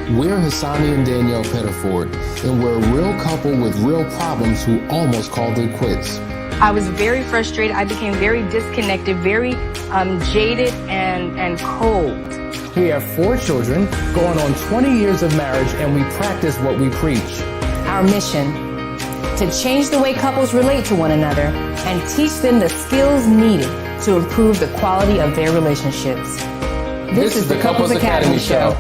We're Hassani and Danielle Pettiford, and we're a real couple with real problems who almost called it quits. I was very frustrated. I became very disconnected, very jaded and cold. We have 4 children, going on 20 years of marriage, and we practice what we preach. Our mission, to change the way couples relate to one another and teach them the skills needed to improve the quality of their relationships. This is the Couples Academy Show.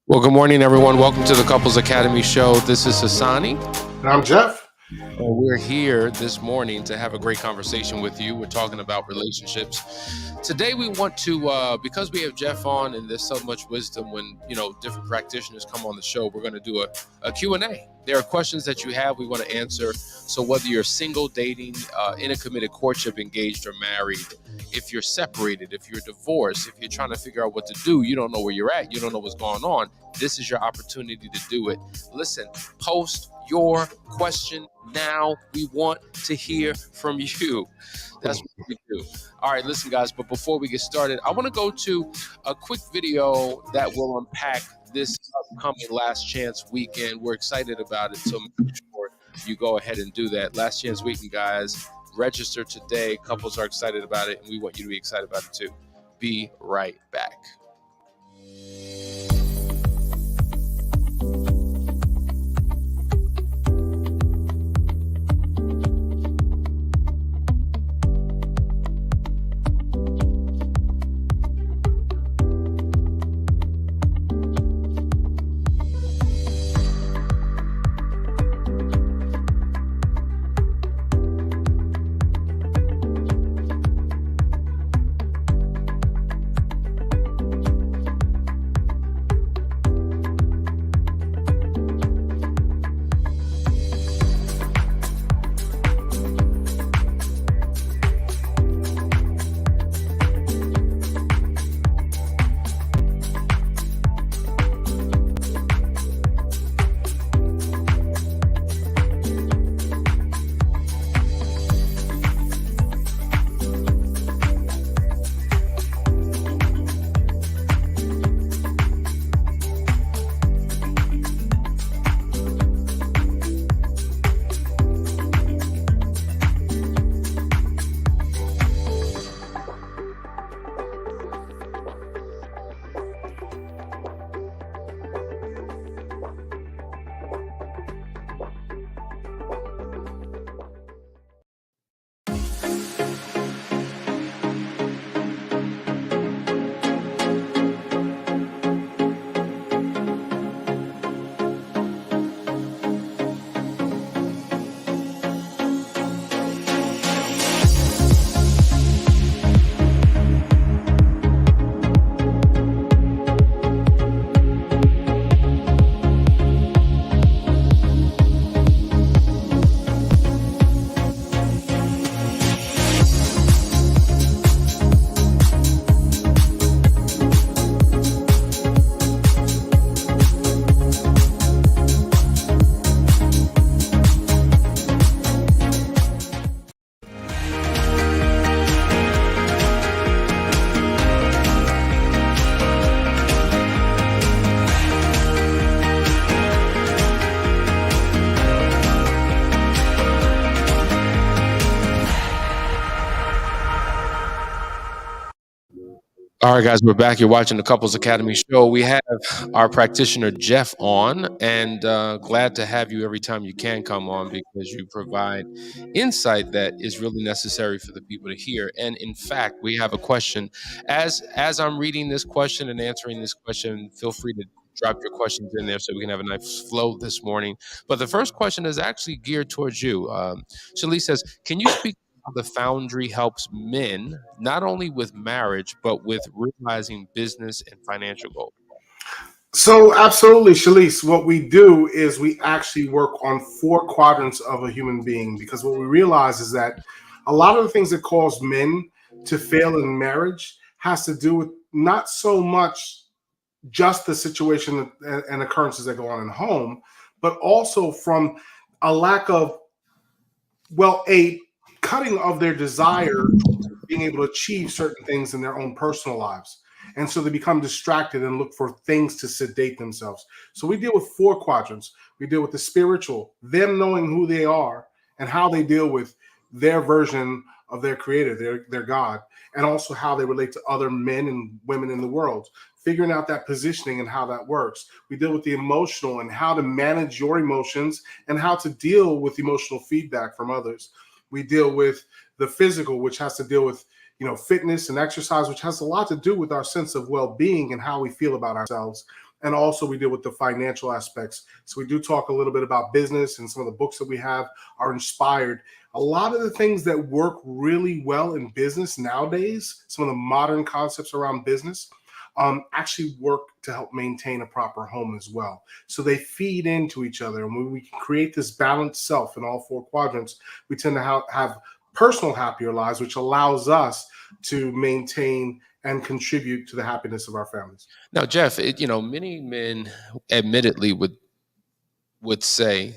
Well, good morning, everyone. Welcome to the Couples Academy Show. This is Hassani. And I'm Jeff. And we're here this morning to have a great conversation with you. We're talking about relationships. Today, we want to, because we have Jeff on and there's so much wisdom when, different practitioners come on the show, we're going to do a Q&A. There are questions that you have we want to answer. So whether you're single, dating, in a committed courtship, engaged or married, if you're separated, if you're divorced, if you're trying to figure out what to do, you don't know where you're at, you don't know what's going on, this is your opportunity to do it. Listen, post your question now. We want to hear from you. That's what we do. All right, listen, guys, but before we get started, I want to go to a quick video that will unpack this upcoming Last Chance Weekend. We're excited about it, so make sure you go ahead and do that. Last Chance Weekend, guys. Register today. Couples are excited about it, and we want you to be excited about it too. Be right back. All right, guys, we're back. You're watching the Couples Academy Show. We have our practitioner, Jeff, on, and glad to have you every time you can come on because you provide insight that is really necessary for the people to hear. And in fact, we have a question. As I'm reading this question and answering this question, feel free to drop your questions in there so we can have a nice flow this morning. But the first question is actually geared towards you. Shalice says, can you speak how the Foundry helps men, not only with marriage, but with realizing business and financial goals? So absolutely, Shalice, what we do is we actually work on 4 quadrants of a human being, because what we realize is that a lot of the things that cause men to fail in marriage has to do with not so much just the situation and occurrences that go on in home, but also from a lack of, a cutting of their desire to being able to achieve certain things in their own personal lives. And so they become distracted and look for things to sedate themselves. So we deal with 4 quadrants. We deal with the spiritual, them knowing who they are and how they deal with their version of their creator, their God, and also how they relate to other men and women in the world, figuring out that positioning and how that works. We deal with the emotional and how to manage your emotions and how to deal with emotional feedback from others. We deal with the physical, which has to deal with, fitness and exercise, which has a lot to do with our sense of well-being and how we feel about ourselves. And also we deal with the financial aspects. So we do talk a little bit about business, and some of the books that we have are inspired. A lot of the things that work really well in business nowadays, some of the modern concepts around business, actually work to help maintain a proper home as well. So they feed into each other. And when we can create this balanced self in all 4 quadrants, we tend to have personal happier lives, which allows us to maintain and contribute to the happiness of our families. Now, Jeff, many men admittedly would say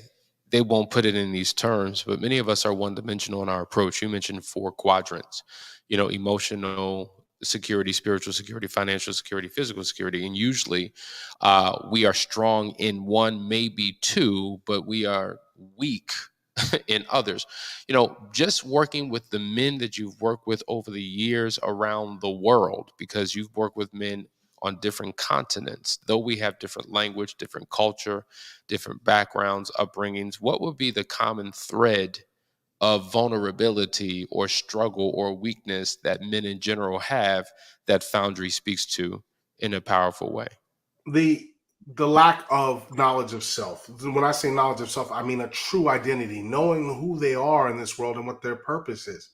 they won't put it in these terms, but many of us are one-dimensional in our approach. You mentioned 4 quadrants, emotional security, spiritual security, financial security, physical security. And usually we are strong in 1, maybe 2, but we are weak in others. Just working with the men that you've worked with over the years around the world, because you've worked with men on different continents, though we have different language, different culture, different backgrounds, upbringings, what would be the common thread of vulnerability or struggle or weakness that men in general have that Foundry speaks to in a powerful way? The lack of knowledge of self. When I say knowledge of self, I mean a true identity, knowing who they are in this world and what their purpose is.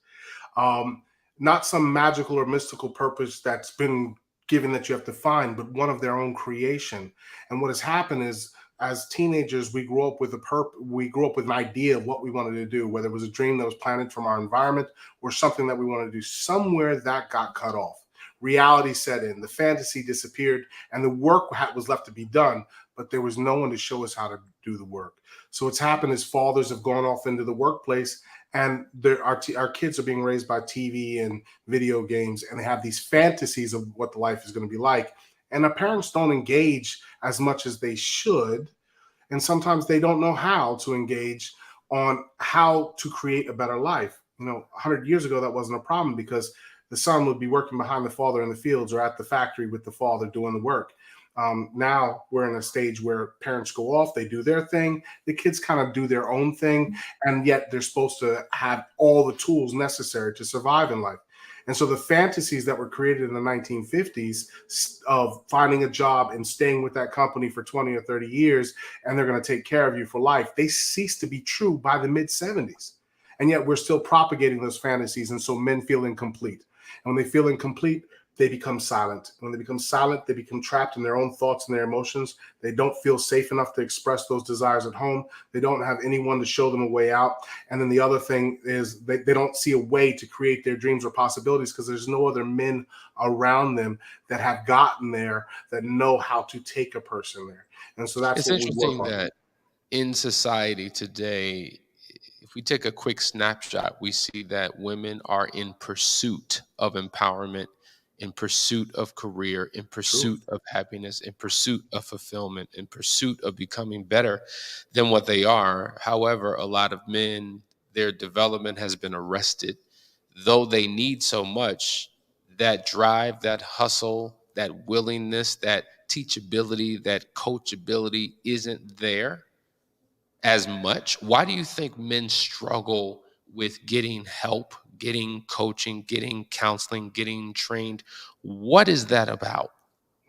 Not some magical or mystical purpose that's been given that you have to find, but one of their own creation. And what has happened is, as teenagers, we grew up with an idea of what we wanted to do, whether it was a dream that was planted from our environment or something that we wanted to do. Somewhere that got cut off. Reality set in, the fantasy disappeared, and the work was left to be done, but there was no one to show us how to do the work. So what's happened is fathers have gone off into the workplace, and our kids are being raised by TV and video games, and they have these fantasies of what the life is going to be like. And our parents don't engage as much as they should, and sometimes they don't know how to engage on how to create a better life. 100 years ago, that wasn't a problem because the son would be working behind the father in the fields or at the factory with the father doing the work. Now we're in a stage where parents go off, they do their thing, the kids kind of do their own thing, and yet they're supposed to have all the tools necessary to survive in life. And so the fantasies that were created in the 1950s of finding a job and staying with that company for 20 or 30 years, and they're going to take care of you for life, they ceased to be true by the mid-70s. And yet we're still propagating those fantasies, and so men feel incomplete. And when they feel incomplete, they become silent. When they become silent, they become trapped in their own thoughts and their emotions. They don't feel safe enough to express those desires at home. They don't have anyone to show them a way out. And then the other thing is they don't see a way to create their dreams or possibilities because there's no other men around them that have gotten there, that know how to take a person there. And so that's It's what we interesting work on. that in society today, if we take a quick snapshot, we see that women are in pursuit of empowerment, in pursuit of career, in pursuit of happiness, in pursuit of fulfillment, in pursuit of becoming better than what they are. However, a lot of men, their development has been arrested. Though they need so much, that drive, that hustle, that willingness, that teachability, that coachability isn't there as much. Why do you think men struggle with getting help, getting coaching, getting counseling, getting trained? What is that about?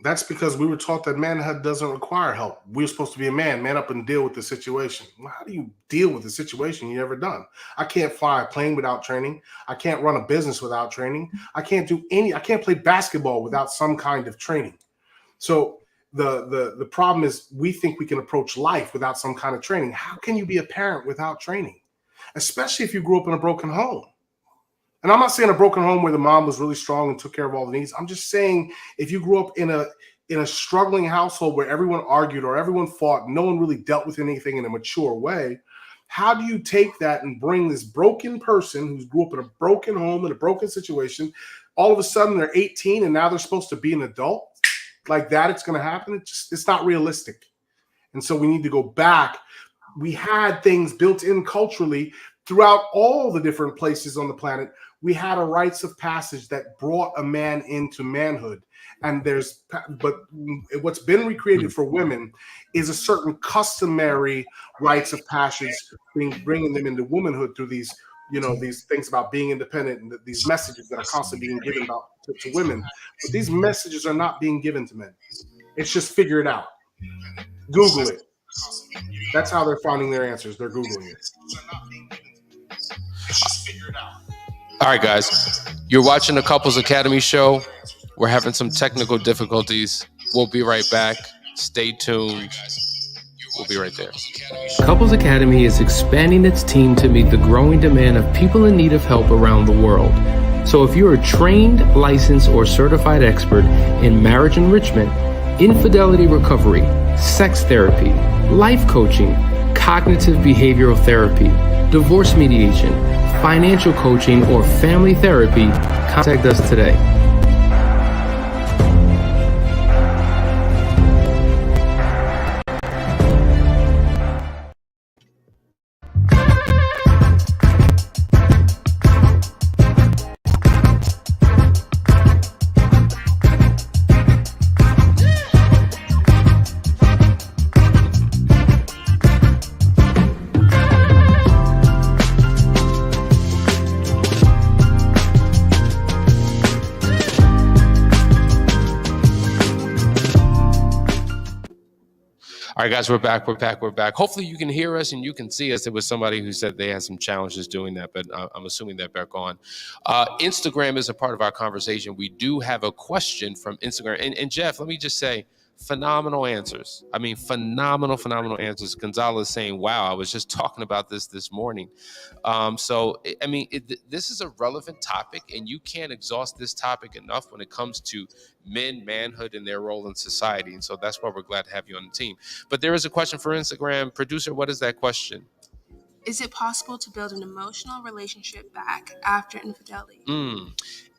That's because we were taught that manhood doesn't require help. We're supposed to be a man up and deal with the situation. Well, how do you deal with the situation you've never done? I can't fly a plane without training. I can't run a business without training. I can't play basketball without some kind of training. So the problem is we think we can approach life without some kind of training. How can you be a parent without training? Especially if you grew up in a broken home. And I'm not saying a broken home where the mom was really strong and took care of all the needs. I'm just saying if you grew up in a struggling household where everyone argued or everyone fought, no one really dealt with anything in a mature way, how do you take that and bring this broken person who's grew up in a broken home, in a broken situation, all of a sudden they're 18 and now they're supposed to be an adult like that. It's going to happen. It's not realistic. And so we need to go back. We had things built in culturally throughout all the different places on the planet. We had a rites of passage that brought a man into manhood. But what's been recreated for women is a certain customary rites of passage, bringing them into womanhood through these, these things about being independent and these messages that are constantly being given to women. But these messages are not being given to men. It's just figure it out. Google it. That's how they're finding their answers. They're Googling it. All right, guys, you're watching the Couples Academy show. We're having some technical difficulties. We'll be right back. Stay tuned. We'll be right there. Couples Academy is expanding its team to meet the growing demand of people in need of help around the world. So if you're a trained, licensed, or certified expert in marriage enrichment, infidelity recovery, sex therapy, life coaching, cognitive behavioral therapy, divorce mediation, financial coaching, or family therapy, contact us today. All right, guys, we're back. Hopefully you can hear us and you can see us. There was somebody who said they had some challenges doing that, but I'm assuming they're back on. Instagram is a part of our conversation. We do have a question from Instagram. And Jeff, let me just say, phenomenal answers. I mean, phenomenal answers. Gonzalez saying, wow, I was just talking about this morning. This is a relevant topic, and you can't exhaust this topic enough when it comes to men, manhood, and their role in society. And so that's why we're glad to have you on the team. But there is a question for Instagram. Producer, what is that question? Is it possible to build an emotional relationship back after infidelity?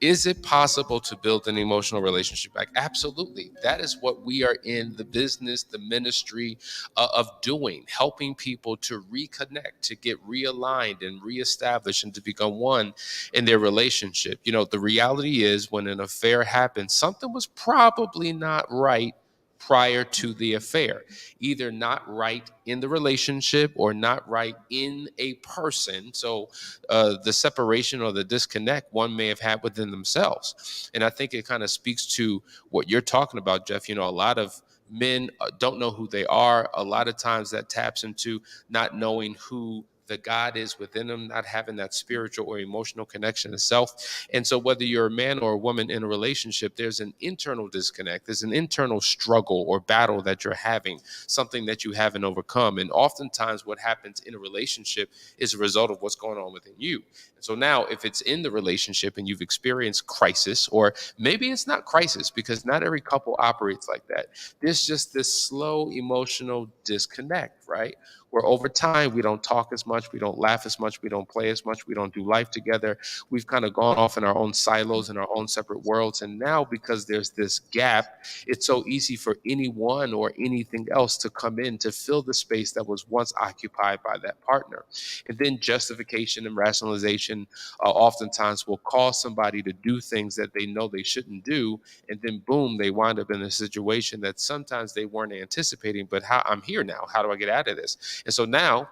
Is it possible to build an emotional relationship back? Absolutely. That is what we are in the business, the ministry of doing, helping people to reconnect, to get realigned and reestablished and to become one in their relationship. You know, the reality is when an affair happens, something was probably not right prior to the affair, either not right in the relationship or not right in a person. So the separation or the disconnect one may have had within themselves. And I think it kind of speaks to what you're talking about, Jeff. You know, a lot of men don't know who they are. A lot of times that taps into not knowing who the God is within them, not having that spiritual or emotional connection itself. And so whether you're a man or a woman in a relationship, there's an internal disconnect. There's an internal struggle or battle that you're having, something that you haven't overcome. And oftentimes what happens in a relationship is a result of what's going on within you. And so now if it's in the relationship and you've experienced crisis, or maybe it's not crisis because not every couple operates like that. There's just this slow emotional disconnect, right? Where over time, we don't talk as much, we don't laugh as much, we don't play as much, we don't do life together. We've kind of gone off in our own silos, in our own separate worlds. And now because there's this gap, it's so easy for anyone or anything else to come in to fill the space that was once occupied by that partner. And then justification and rationalization oftentimes will cause somebody to do things that they know they shouldn't do. And then boom, they wind up in a situation that sometimes they weren't anticipating, but I'm here now. How do I get out of this? And so now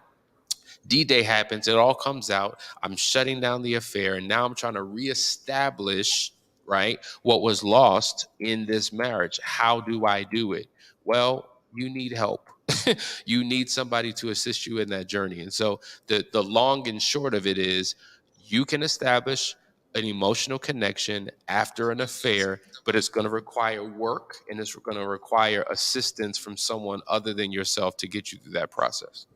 D-Day happens, it all comes out. I'm shutting down the affair, and now I'm trying to reestablish, right, what was lost in this marriage. How do I do it? Well, you need help. You need somebody to assist you in that journey. And so the long and short of it is you can establish an emotional connection after an affair, but it's going to require work and it's going to require assistance from someone other than yourself to get you through that process.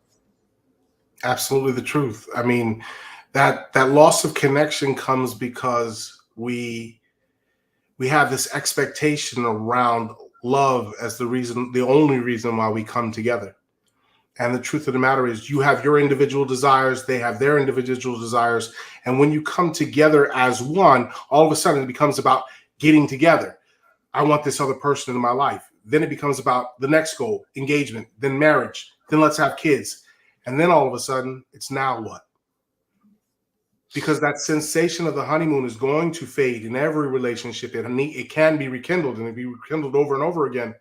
Absolutely the truth. I mean, that loss of connection comes because we have this expectation around love as the only reason why we come together. And the truth of the matter is, you have your individual desires, they have their individual desires. And when you come together as one, all of a sudden it becomes about getting together. I want this other person in my life. Then it becomes about the next goal, engagement, then marriage, then let's have kids. And then all of a sudden, it's now what? Because that sensation of the honeymoon is going to fade in every relationship. It can be rekindled, and it be rekindled over and over again.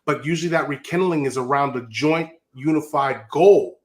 But usually that rekindling is around a joint unified goal.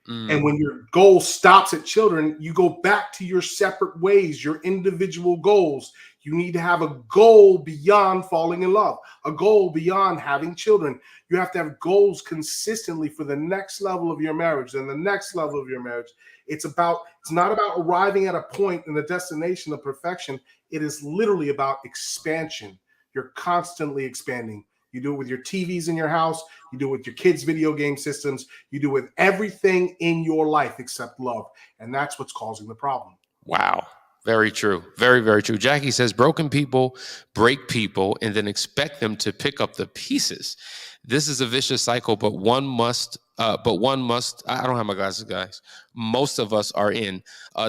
And when your goal stops at children, you go back to your separate ways, your individual goals. You need to have a goal beyond falling in love, a goal beyond having children. You have to have goals consistently for the next level of your marriage and the next level of your marriage. It's not about arriving at a point in the destination of perfection. It is literally about expansion. You're constantly expanding. You do it with your TVs in your house. You do it with your kids' video game systems. You do it with everything in your life except love. And that's what's causing the problem. Wow. Very true. Very, very true. Jackie says broken people break people and then expect them to pick up the pieces. This is a vicious cycle, but one must, I don't have my glasses, guys. Most of us are in.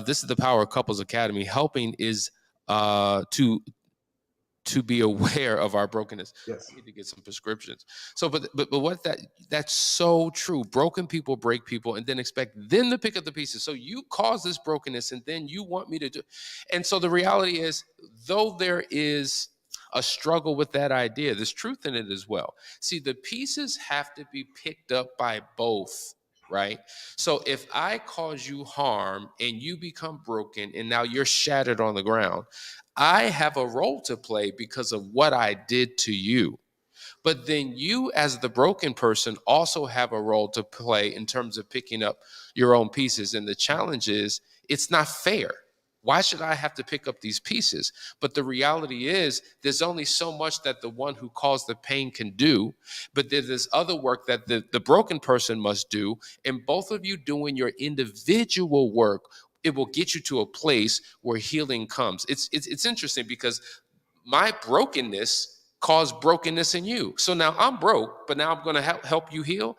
This is the power of Couples Academy. Helping is to be aware of our brokenness. Yes. I need to get some prescriptions. So, but what that's so true. Broken people break people and then expect them to pick up the pieces. So you cause this brokenness and then you want me to do. And so the reality is, though there is a struggle with that idea, there's truth in it as well. See, the pieces have to be picked up by both. Right? So if I cause you harm and you become broken and now you're shattered on the ground, I have a role to play because of what I did to you. But then you, as the broken person, also have a role to play in terms of picking up your own pieces. And the challenge is, it's not fair. Why should I have to pick up these pieces? But the reality is, there's only so much that the one who caused the pain can do. But there's this other work that the broken person must do. And both of you doing your individual work, it will get you to a place where healing comes. It's interesting because my brokenness caused brokenness in you. So now I'm broke, but now I'm going to help you heal.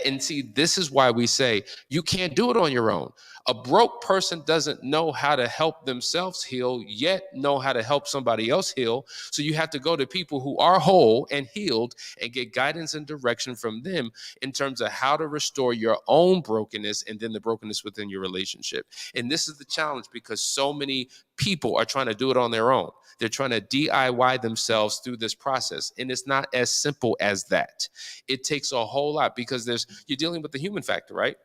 And see, this is why we say you can't do it on your own. A broke person doesn't know how to help themselves heal, yet know how to help somebody else heal. So you have to go to people who are whole and healed and get guidance and direction from them in terms of how to restore your own brokenness and then the brokenness within your relationship. And this is the challenge because so many people are trying to do it on their own. They're trying to DIY themselves through this process. And it's not as simple as that. It takes a whole lot because you're dealing with the human factor, right?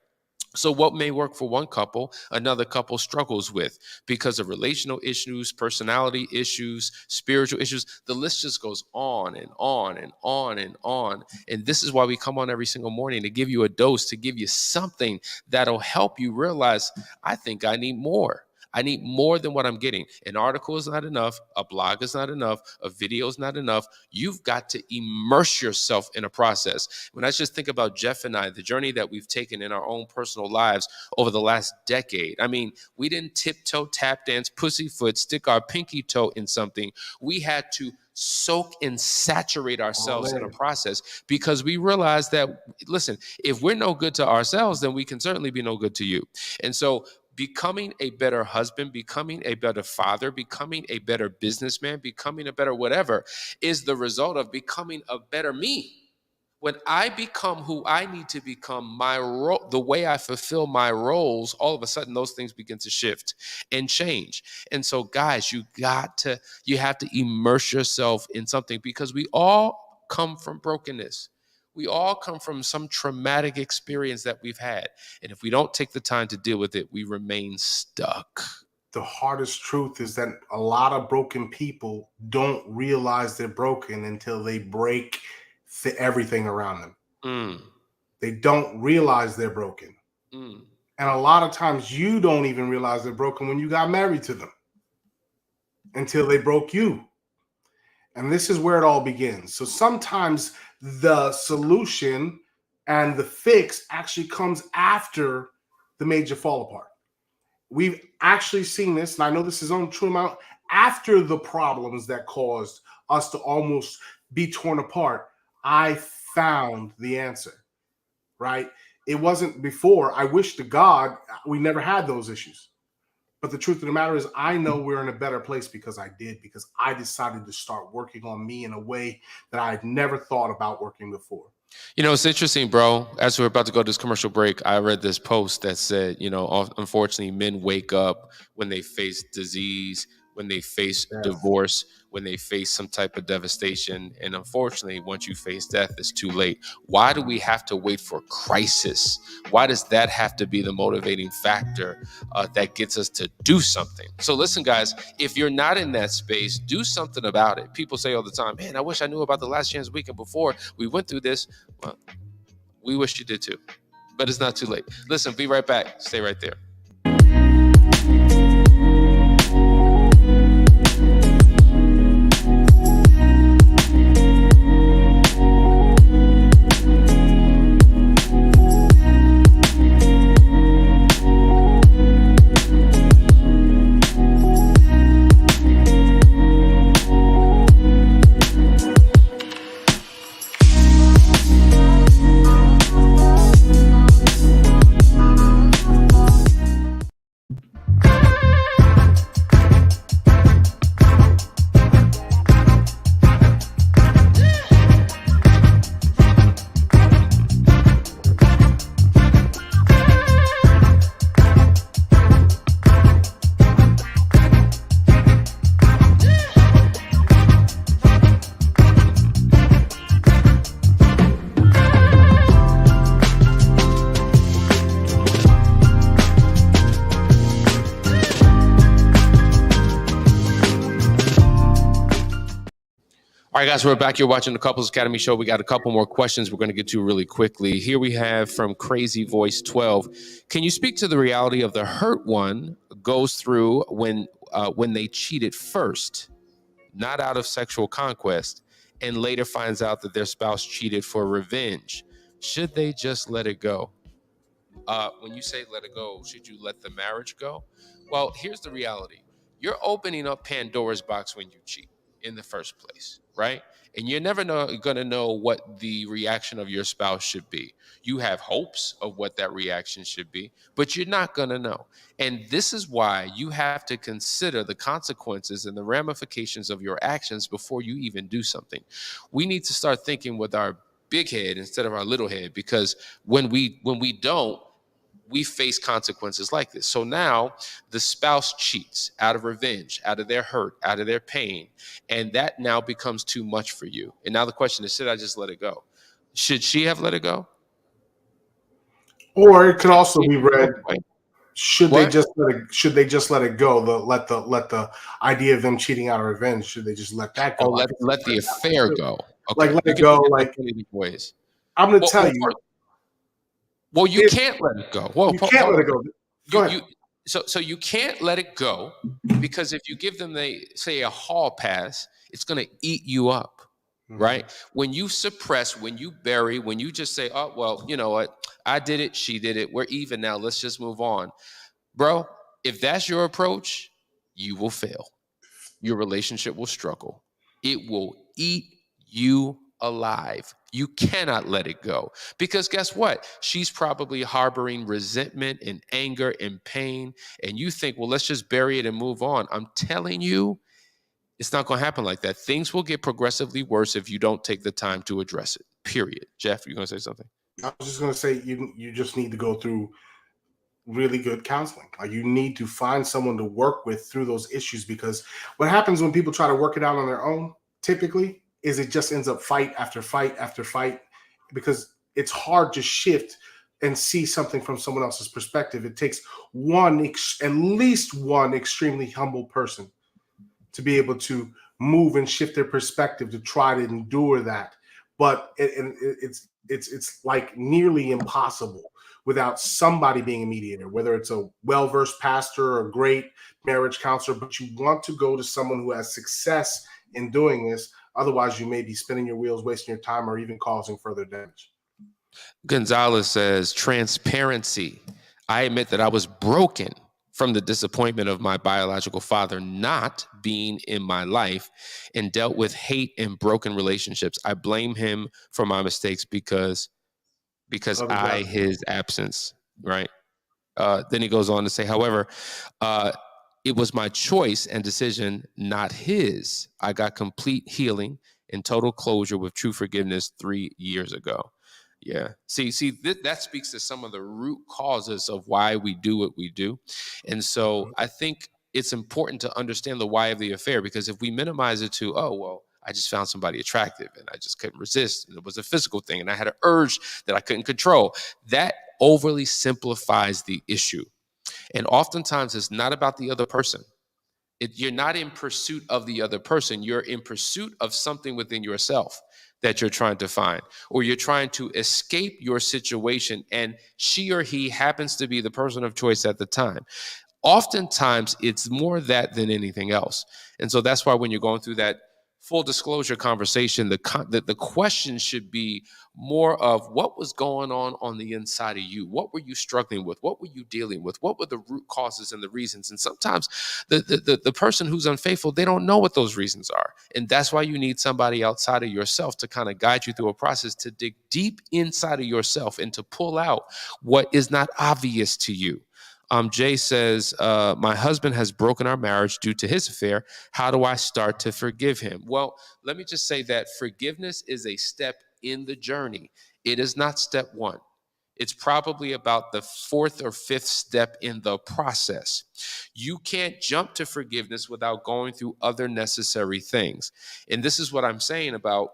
So what may work for one couple, another couple struggles with because of relational issues, personality issues, spiritual issues. The list just goes on and on and on and on. And this is why we come on every single morning to give you a dose, to give you something that'll help you realize, I think I need more. I need more than what I'm getting. An article is not enough. A blog is not enough. A video is not enough. You've got to immerse yourself in a process. When I just think about Jeff and I, the journey that we've taken in our own personal lives over the last decade, I mean, we didn't tiptoe, tap dance, pussyfoot, stick our pinky toe in something. We had to soak and saturate ourselves in a process because we realized that, listen, if we're no good to ourselves, then we can certainly be no good to you. And so becoming a better husband, becoming a better father, becoming a better businessman, becoming a better whatever is the result of becoming a better me. When I become who I need to become, my role, the way I fulfill my roles, all of a sudden those things begin to shift and change. And so, guys, you have to immerse yourself in something because we all come from brokenness. We all come from some traumatic experience that we've had. And if we don't take the time to deal with it, we remain stuck. The hardest truth is that a lot of broken people don't realize they're broken until they break everything around them. They don't realize they're broken. And a lot of times you don't even realize they're broken when you got married to them until they broke you. And this is where it all begins. So sometimes the solution and the fix actually comes after the major fall apart. We've actually seen this, and I know this is on true amount, after the problems that caused us to almost be torn apart, I found the answer, right? It wasn't before. I wish to God we never had those issues. But the truth of the matter is, I know we're in a better place because I decided to start working on me in a way that I had never thought about working before. You know, it's interesting, bro. As we're about to go to this commercial break, I read this post that said, you know, unfortunately, men wake up when they face disease, when they face divorce, when they face some type of devastation. And unfortunately, once you face death, it's too late. Why do we have to wait for crisis? Why does that have to be the motivating factor that gets us to do something? So listen, guys, if you're not in that space, do something about it. People say all the time, man, I wish I knew about the Last Chance Weekend before we went through this. Well, we wish you did too, but it's not too late. Listen, be right back. Stay right there. All right, guys, we're back. You're watching the Couples Academy show. We got a couple more questions we're going to get to really quickly. Here we have from Crazy Voice 12. Can you speak to the reality of the hurt one goes through when they cheated first, not out of sexual conquest, and later finds out that their spouse cheated for revenge? Should they just let it go? When you say let it go, should you let the marriage go? Well, here's the reality. You're opening up Pandora's box when you cheat in the first place, right? And you're never going to know what the reaction of your spouse should be. You have hopes of what that reaction should be, but you're not going to know. And this is why you have to consider the consequences and the ramifications of your actions before you even do something. We need to start thinking with our big head instead of our little head, because when we don't, we face consequences like this. So now the spouse cheats out of revenge, out of their hurt, out of their pain, and that now becomes too much for you. And now the question is, should I just let it go? Should she have let it go? Or it could also be read, should they just let it go? Let the idea of them cheating out of revenge, should they just let that go? Oh, let the affair go. Okay. Like let it go. Like ways. I'm going to tell you. Well, you can't let it go. Well, you can't let it go. Go ahead. So you can't let it go, because if you give them say a hall pass, it's going to eat you up, right? When you suppress, when you bury, when you just say, oh, well, you know what? I did it. She did it. We're even now. Let's just move on. Bro, if that's your approach, you will fail. Your relationship will struggle. It will eat you alive. You cannot let it go, because guess what? She's probably harboring resentment and anger and pain. And you think, well, let's just bury it and move on. I'm telling you, it's not going to happen like that. Things will get progressively worse if you don't take the time to address it, period. Jeff, you going to say something? I was just going to say, you just need to go through really good counseling. Like, you need to find someone to work with through those issues, because what happens when people try to work it out on their own, typically, is it just ends up fight after fight after fight, because it's hard to shift and see something from someone else's perspective. It takes at least one extremely humble person to be able to move and shift their perspective to try to endure that. But it's like nearly impossible without somebody being a mediator, whether it's a well-versed pastor or a great marriage counselor. But you want to go to someone who has success in doing this. Otherwise, you may be spinning your wheels, wasting your time, or even causing further damage. Gonzalez says, transparency. I admit that I was broken from the disappointment of my biological father not being in my life, and dealt with hate and broken relationships. I blame him for my mistakes because because Of I exactly. his absence, right? Then he goes on to say, however, it was my choice and decision, not his. I got complete healing and total closure with true forgiveness 3 years ago. Yeah. That speaks to some of the root causes of why we do what we do. And so I think it's important to understand the why of the affair, because if we minimize it to, oh, well, I just found somebody attractive and I just couldn't resist, and it was a physical thing and I had an urge that I couldn't control, that overly simplifies the issue. And oftentimes it's not about the other person. You're not in pursuit of the other person. You're in pursuit of something within yourself that you're trying to find, or you're trying to escape your situation, and she or he happens to be the person of choice at the time. Oftentimes it's more that than anything else. And so that's why when you're going through that full disclosure conversation, the question should be more of what was going on the inside of you. What were you struggling with? What were you dealing with? What were the root causes and the reasons? And sometimes the person who's unfaithful, they don't know what those reasons are. And that's why you need somebody outside of yourself to kind of guide you through a process to dig deep inside of yourself and to pull out what is not obvious to you. Jay says, my husband has broken our marriage due to his affair. How do I start to forgive him? Well, let me just say that forgiveness is a step in the journey. It is not step one. It's probably about the fourth or fifth step in the process. You can't jump to forgiveness without going through other necessary things. And this is what I'm saying about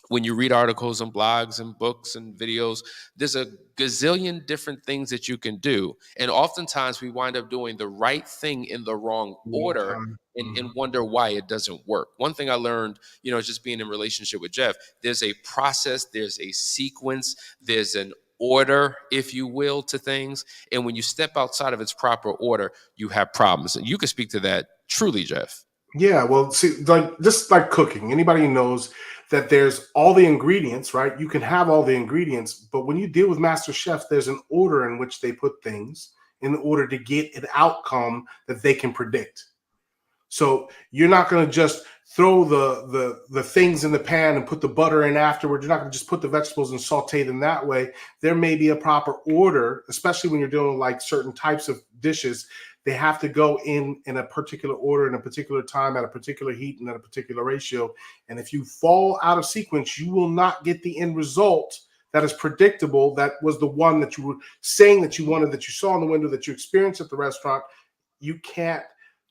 when you read articles and blogs and books and videos, there's a gazillion different things that you can do. And oftentimes we wind up doing the right thing in the wrong order and wonder why it doesn't work. One thing I learned, just being in relationship with Jeff, there's a process, there's a sequence, there's an order, if you will, to things. And when you step outside of its proper order, you have problems. And you can speak to that truly, Jeff. Yeah, well, see, just like cooking, anybody who knows that there's all the ingredients, right? You can have all the ingredients, but when you deal with master chefs, there's an order in which they put things in order to get an outcome that they can predict. So you're not going to just throw the things in the pan and put the butter in afterward. You're not going to just put the vegetables and saute them that way. There may be a proper order, especially when you're dealing with like certain types of dishes. They have to go in a particular order, in a particular time, at a particular heat, and at a particular ratio. And if you fall out of sequence, you will not get the end result that is predictable. That was the one that you were saying that you wanted, that you saw in the window, that you experienced at the restaurant. You can't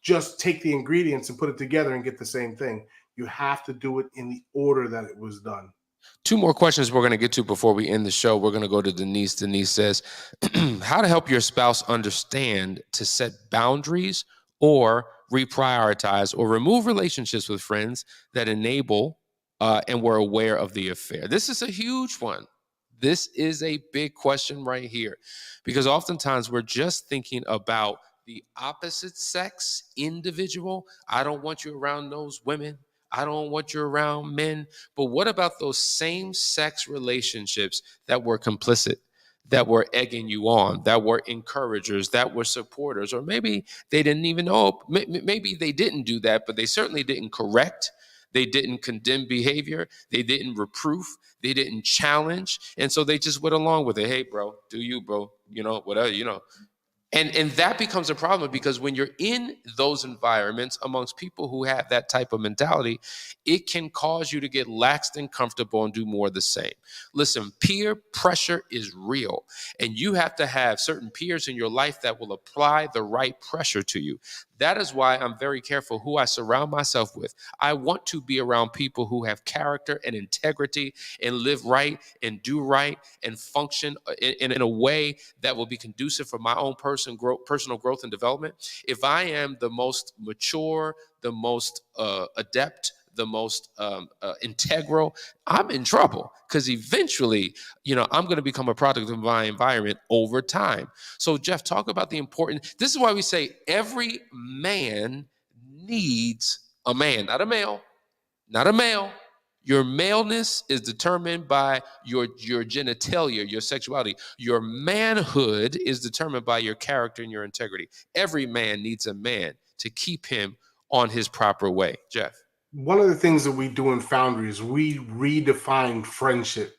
just take the ingredients and put it together and get the same thing. You have to do it in the order that it was done. Two more questions we're going to get to before we end the show. We're going to go to Denise. Denise says, how to help your spouse understand to set boundaries or reprioritize or remove relationships with friends that enable and were aware of the affair. This is a huge one. This is a big question right here, because oftentimes we're just thinking about the opposite sex individual. I don't want you around those women. I don't want you around men. But what about those same sex relationships that were complicit, that were egging you on, that were encouragers, that were supporters? Or maybe they didn't even know. Maybe they didn't do that, but they certainly didn't correct. They didn't condemn behavior. They didn't reproof. They didn't challenge. And so they just went along with it. Hey, bro, do you, bro? Whatever. And that becomes a problem, because when you're in those environments amongst people who have that type of mentality, it can cause you to get laxed and comfortable and do more of the same. Listen, peer pressure is real, and you have to have certain peers in your life that will apply the right pressure to you. That is why I'm very careful who I surround myself with. I want to be around people who have character and integrity and live right and do right and function in a way that will be conducive for my own personal growth and development. If I am the most mature, the most adept, the most integral, I'm in trouble, because eventually, I'm going to become a product of my environment over time. So, Jeff, talk about the important. This is why we say every man needs a man, not a male, not a male. Your maleness is determined by your genitalia, your sexuality. Your manhood is determined by your character and your integrity. Every man needs a man to keep him on his proper way. Jeff. One of the things that we do in Foundry is we redefine friendship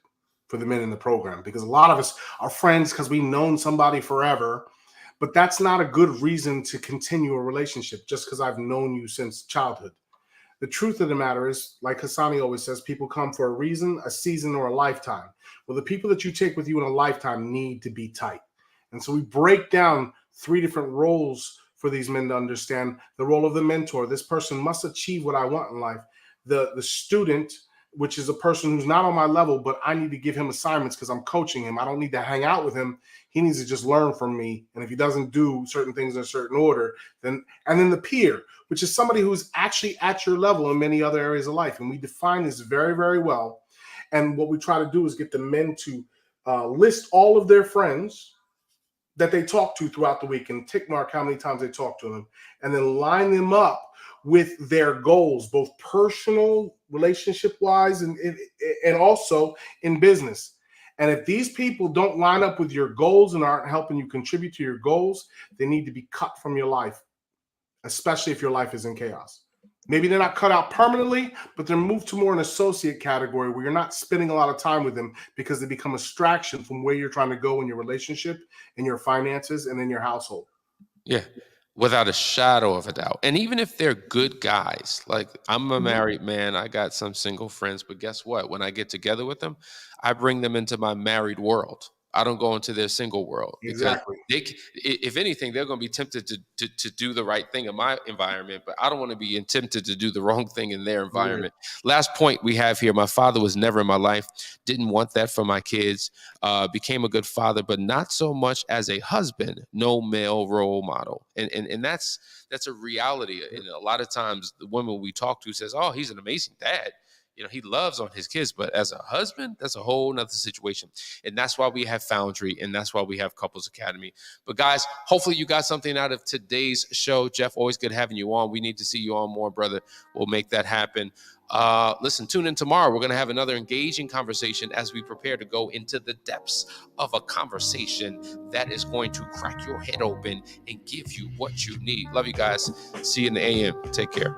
for the men in the program, because a lot of us are friends because we've known somebody forever, but that's not a good reason to continue a relationship just because I've known you since childhood. The truth of the matter is, like Hassani always says, people come for a reason, a season, or a lifetime. Well, the people that you take with you in a lifetime need to be tight. And so we break down 3 different roles for these men to understand. The role of the mentor. This person must achieve what I want in life. The student, which is a person who's not on my level, but I need to give him assignments because I'm coaching him. I don't need to hang out with him. He needs to just learn from me. And if he doesn't do certain things in a certain order, then the peer, which is somebody who's actually at your level in many other areas of life. And we define this very, very well. And what we try to do is get the men to list all of their friends that they talk to throughout the week and tick mark how many times they talk to them, and then line them up with their goals, both personal, relationship-wise, and also in business. And if these people don't line up with your goals and aren't helping you contribute to your goals, they need to be cut from your life, especially if your life is in chaos. Maybe they're not cut out permanently, but they're moved to more an associate category where you're not spending a lot of time with them because they become a distraction from where you're trying to go in your relationship, in your finances, and in your household. Yeah, without a shadow of a doubt. And even if they're good guys, like I'm a married man, I got some single friends, but guess what? When I get together with them, I bring them into my married world. I don't go into their single world. Exactly. Because if anything, they're going to be tempted to do the right thing in my environment, but I don't want to be tempted to do the wrong thing in their environment. Last point we have here, my father was never in my life, didn't want that for my kids, became a good father, but not so much as a husband, no male role model. And that's a reality. And a lot of times the woman we talk to says, oh, he's an amazing dad. You know, he loves on his kids, but as a husband, that's a whole nother situation. And that's why we have Foundry, and that's why we have Couples Academy. But guys, hopefully you got something out of today's show. Jeff, always good having you on. We need to see you on more, brother. We'll make that happen. Listen, tune in tomorrow. We're going to have another engaging conversation as we prepare to go into the depths of a conversation that is going to crack your head open and give you what you need. Love you guys. See you in the AM. Take care.